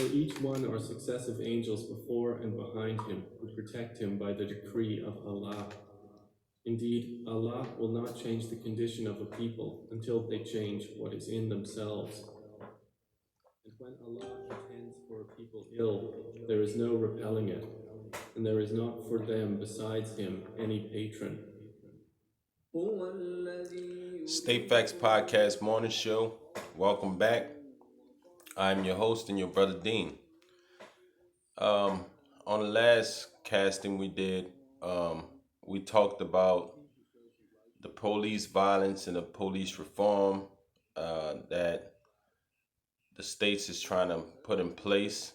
For each one are successive angels before and behind him, who protect him by the decree of Allah. Indeed, Allah will not change the condition of a people until they change what is in themselves. And when Allah intends for a people ill, there is no repelling it, and there is not for them besides him any patron. State Facts Podcast Morning Show. Welcome back. I'm your host and your Brother Deen. On the last casting we did, we talked about the police violence and the police reform that the states is trying to put in place.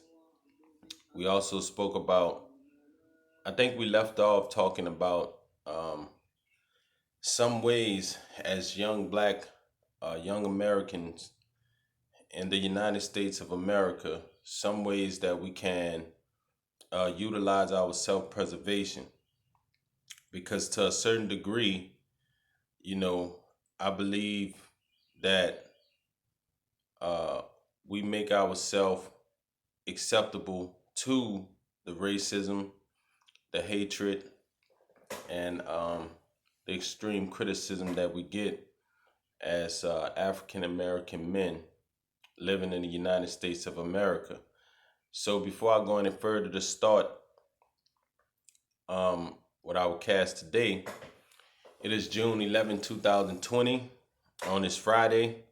We also spoke about, I think we left off talking about some ways as young Americans in the United States of America, some ways that we can utilize our self-preservation. Because to a certain degree, I believe that we make ourselves acceptable to the racism, the hatred, and the extreme criticism that we get as African American men living in the United States of America. So before I go any further to start with our cast today, it is June 11, 2020 on this Friday.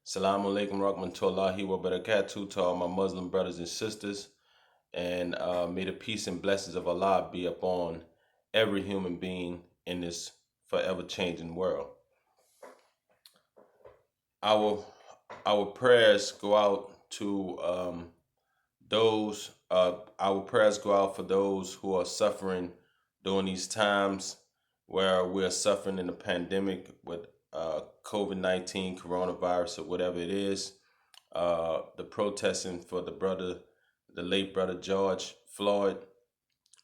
Assalamu alaikum rahmatullahi wa barakatuh to all my Muslim brothers and sisters. And may the peace and blessings of Allah be upon every human being in this forever changing world. Our prayers go out to those. Our prayers go out for those who are suffering during these times where we're suffering in the pandemic with COVID-19, coronavirus, or whatever it is. The protesting for the late brother George Floyd,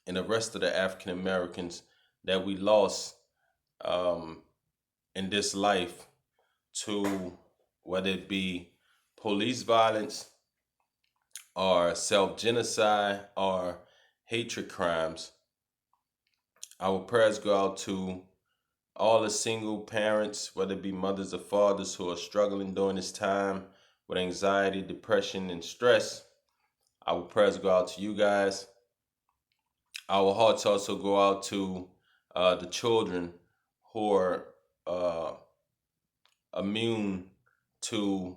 and the rest of the African Americans that we lost in this life to whether it be police violence or self-genocide or hatred crimes. Our prayers go out to all the single parents, whether it be mothers or fathers, who are struggling during this time with anxiety, depression, and stress. Our prayers go out to you guys. Our hearts also go out to the children who are immune to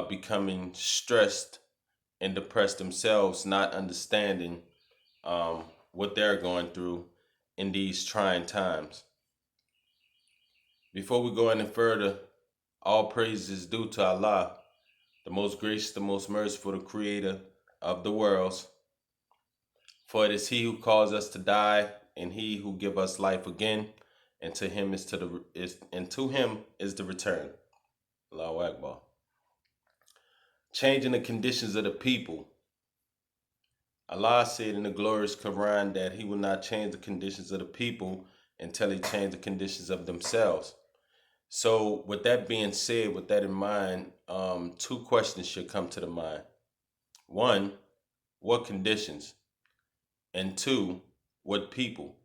becoming stressed and depressed themselves, not understanding what they're going through in these trying times. Before we go any further, all praise is due to Allah, the most gracious, the most merciful, the creator of the worlds. For it is he who caused us to die, and he who give us life again, and to him is the return. Allahu Akbar. Changing the conditions of the people. Allah said in the glorious Quran that he will not change the conditions of the people until he change the conditions of themselves. So with that being said, with that in mind, two questions should come to the mind. One, what conditions? And two, what people?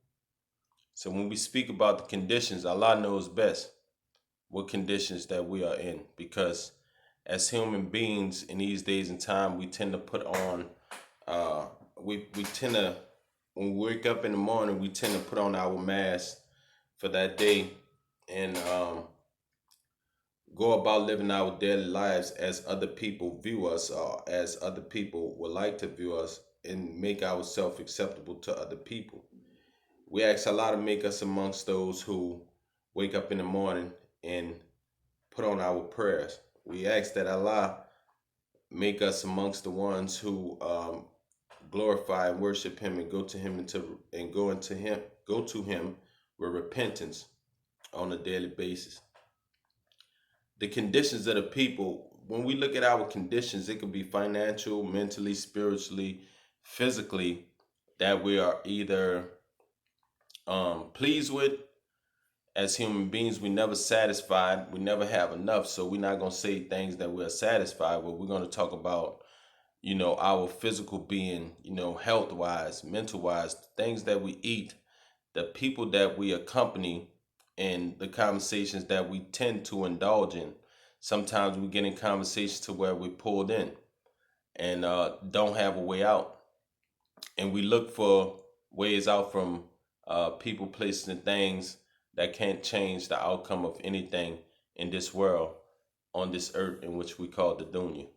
So when we speak about the conditions, Allah knows best what conditions that we are in, because as human beings in these days and time, we tend to put on, we tend to, when we wake up in the morning, we tend to put on our mask for that day and go about living our daily lives as other people view us, or as other people would like to view us, and make ourselves acceptable to other people. We ask Allah to make us amongst those who wake up in the morning and put on our prayers. We ask that Allah make us amongst the ones who glorify and worship Him and go to Him go to Him with repentance on a daily basis. The conditions of the people, when we look at our conditions, it could be financial, mentally, spiritually, physically, that we are either pleased with. As human beings, we never satisfied. We never have enough. So we're not going to say things that we're satisfied with. We're going to talk about our physical being, health wise, mental wise, things that we eat, the people that we accompany, and the conversations that we tend to indulge in. Sometimes we get in conversations to where we're pulled in and don't have a way out. And we look for ways out from people, places, and things that can't change the outcome of anything in this world, on this earth in which we call the dunya.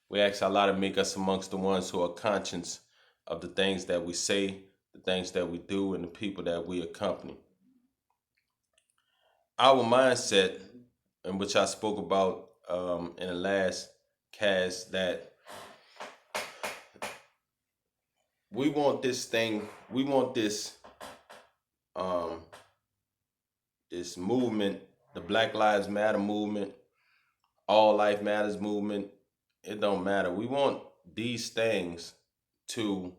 We ask Allah to make us amongst the ones who are conscious of the things that we say, the things that we do, and the people that we accompany. Our mindset, in which I spoke about in the last cast, that we want this thing, we want um, this movement, the Black Lives Matter movement, All Life Matters movement. It don't matter. We want these things to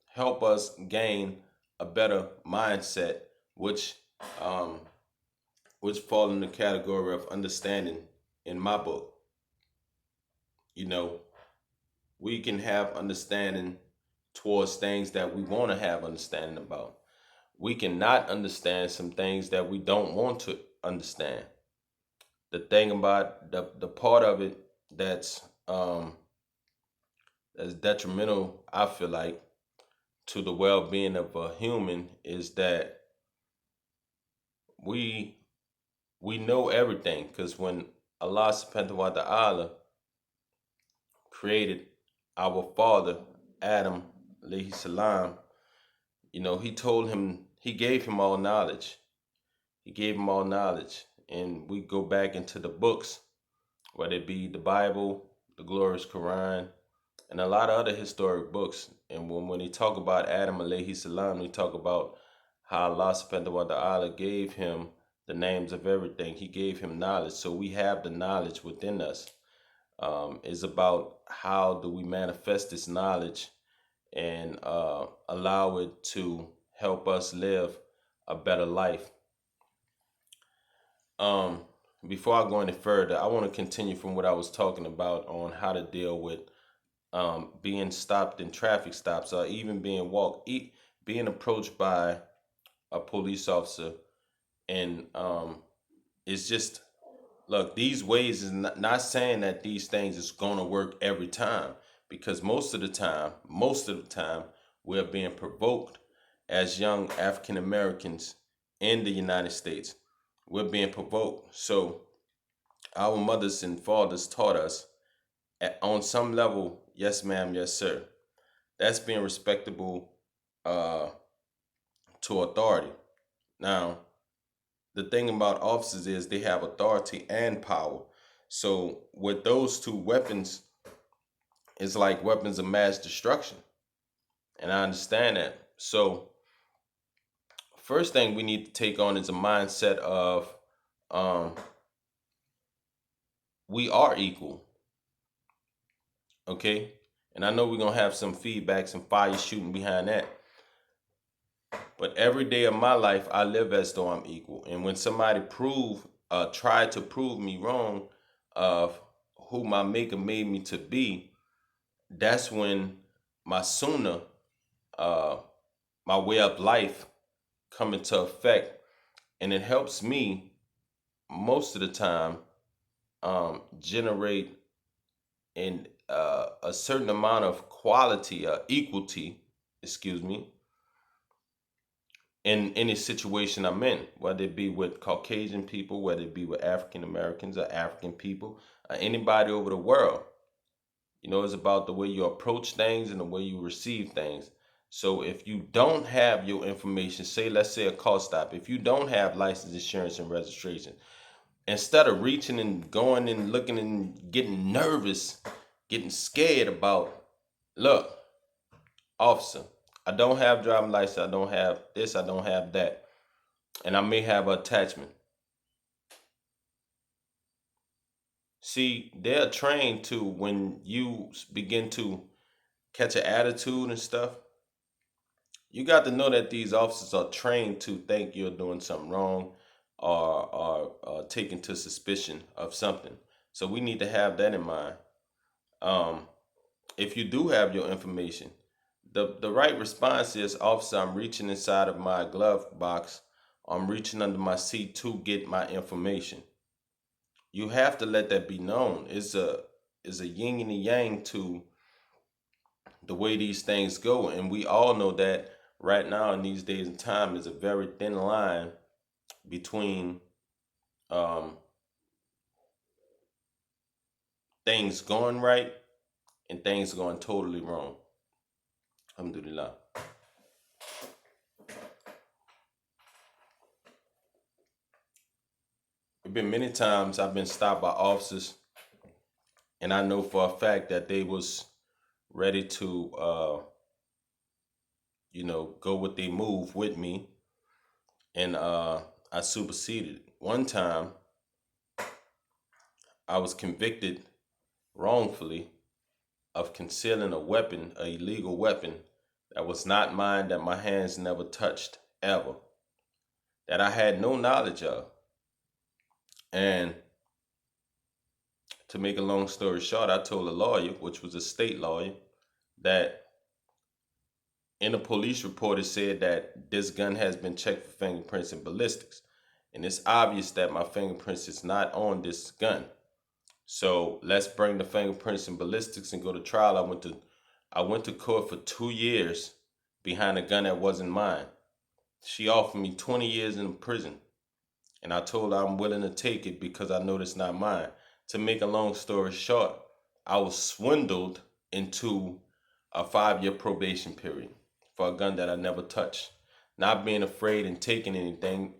help us gain a better mindset, which um, which fall in the category of understanding. In my book, you know, we can have understanding towards things that we want to have understanding about. We cannot understand some things that we don't want to understand. The thing about the part of it that's that's detrimental, I feel like, to the well-being of a human is that we we know everything, because when Allah subhanahu wa ta'ala created our father Adam alayhi salam, he told him, he gave him all knowledge. He gave him all knowledge. And we go back into the books, whether it be the Bible, the glorious Quran, and a lot of other historic books. And when they talk about Adam alayhi salam, they talk about how Allah subhanahu wa ta'ala gave him the names of everything. He gave him knowledge. So we have the knowledge within us. It's about how do we manifest this knowledge and allow it to help us live a better life. Um, Before I go any further, I want to continue from what I was talking about on how to deal with being stopped in traffic stops, or even being approached by a police officer. And it's just, look, these ways is not saying that these things is going to work every time, because most of the time, we're being provoked as young African Americans in the United States. We're being provoked. So our mothers and fathers taught us on some level, yes, ma'am, yes, sir. That's being respectable uh, to authority. Now, the thing about officers is they have authority and power. So with those two weapons, it's like weapons of mass destruction. And I understand that. So first thing we need to take on is a mindset of um, we are equal. Okay. And I know we're gonna have some feedback, some fire shooting behind that. But every day of my life, I live as though I'm equal. And when somebody try to prove me wrong of who my maker made me to be, that's when my sunnah, uh, my way of life, come into effect, and it helps me most of the time generate a certain amount of quality, equality, excuse me, in any situation I'm in, whether it be with Caucasian people, whether it be with African Americans or African people, or anybody over the world. It's about the way you approach things and the way you receive things. So if you don't have your information, say, let's say a car stop, if you don't have license, insurance, and registration, instead of reaching and going and looking and getting nervous, getting scared about, look, officer, I don't have driving license, I don't have this, I don't have that, and I may have an attachment. See, they're trained to, when you begin to catch an attitude and stuff, you got to know that these officers are trained to think you're doing something wrong, or taken to suspicion of something. So we need to have that in mind. Um, if you do have your information, the right response is, officer, I'm reaching inside of my glove box. I'm reaching under my seat to get my information. You have to let that be known. It's a yin and a yang to the way these things go. And we all know that right now in these days and time is a very thin line between um, things going right and things going totally wrong. Alhamdulillah. There been many times I've been stopped by officers, and I know for a fact that they was ready to, go with their move with me, and I superseded. One time, I was convicted wrongfully of concealing a weapon, a illegal weapon that was not mine, that my hands never touched ever, that I had no knowledge of. And to make a long story short, I told a lawyer, which was a state lawyer, that in a police report it said that this gun has been checked for fingerprints and ballistics. And it's obvious that my fingerprints is not on this gun. So let's bring the fingerprints and ballistics and go to trial. I went to court for 2 years behind a gun that wasn't mine. She offered me 20 years in prison. And I told her I'm willing to take it because I know it's not mine. To make a long story short, I was swindled into a 5-year probation period for a gun that I never touched. Not being afraid and taking anything.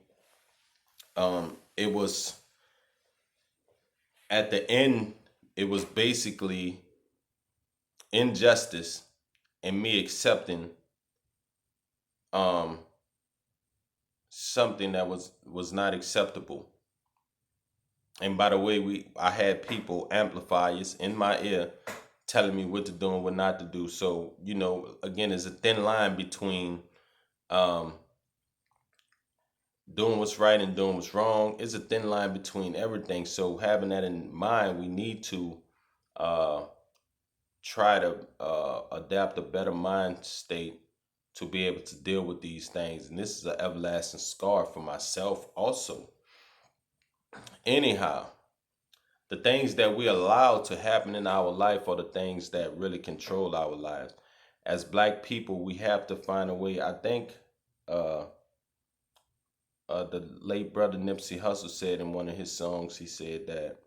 It was at the end, it was basically injustice and me accepting um, something that was not acceptable. And by the way, I had people amplifiers in my ear telling me what to do and what not to do. So, again, there's a thin line between um, doing what's right and doing what's wrong. It's a thin line between everything. So having that in mind, we need to uh, try to adapt a better mind state to be able to deal with these things. And this is an everlasting scar for myself also. Anyhow, the things that we allow to happen in our life are the things that really control our lives. As black people, we have to find a way. I think uh, the late brother Nipsey Hussle said in one of his songs, he said that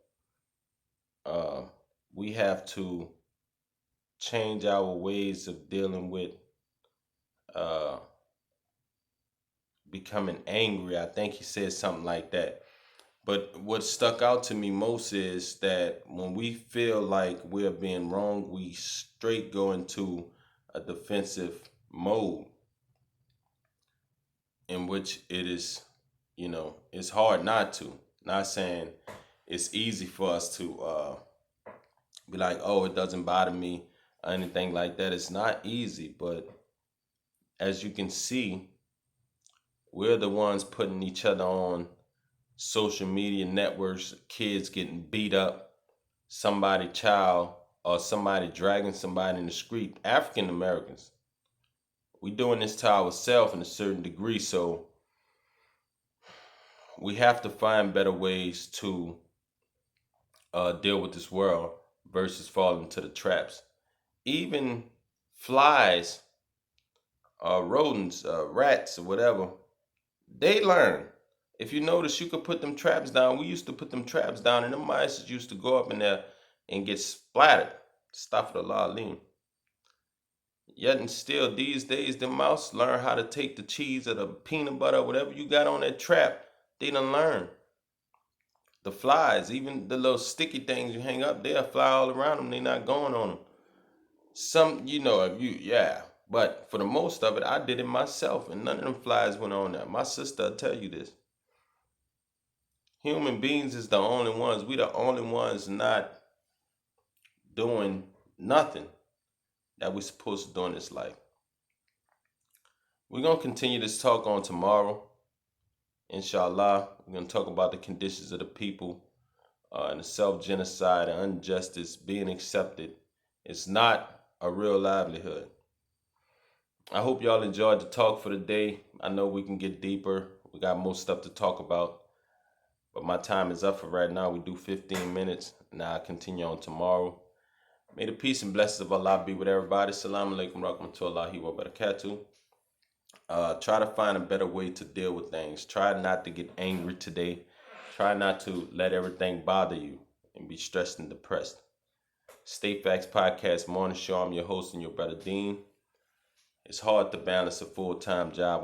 uh, we have to change our ways of dealing with uh, becoming angry. I think he said something like that. But what stuck out to me most is that when we feel like we're being wrong, we straight go into a defensive mode in which it is, it's hard not to. Not saying it's easy for us to be like, oh, it doesn't bother me or anything like that. It's not easy, but as you can see, we're the ones putting each other on social media networks, kids getting beat up, somebody child or somebody dragging somebody in the street. African Americans, we doing this to ourselves in a certain degree, so we have to find better ways to deal with this world versus falling into the traps. Even flies, rodents, rats, or whatever, they learn. If you notice, you could put them traps down. We used to put them traps down, and them mice used to go up in there and get splattered. Astaghfirullah. Yet and still, these days, the mouse learn how to take the cheese or the peanut butter, whatever you got on that trap. They done learn. The flies, even the little sticky things you hang up, they'll fly all around them. They not going on them. Some, if you, yeah. But for the most of it, I did it myself, and none of them flies went on there. My sister will tell you this. Human beings is the only ones. We the only ones not doing nothing that we supposed to do in this life. We're gonna continue this talk on tomorrow. Inshallah, we're gonna talk about the conditions of the people and the self-genocide and injustice being accepted It's not a real livelihood. I hope y'all enjoyed the talk for the day. I know we can get deeper. We got more stuff to talk about. But my time is up for right now. We do 15 minutes. Now I continue on tomorrow. May the peace and blessings of Allah be with everybody. Assalamu alaikum rahmatullahi wa barakatuh. Try to find a better way to deal with things. Try not to get angry today. Try not to let everything bother you and be stressed and depressed. State Facts Podcast Morning Show. I'm your host and your brother Dean. It's hard to balance a full-time job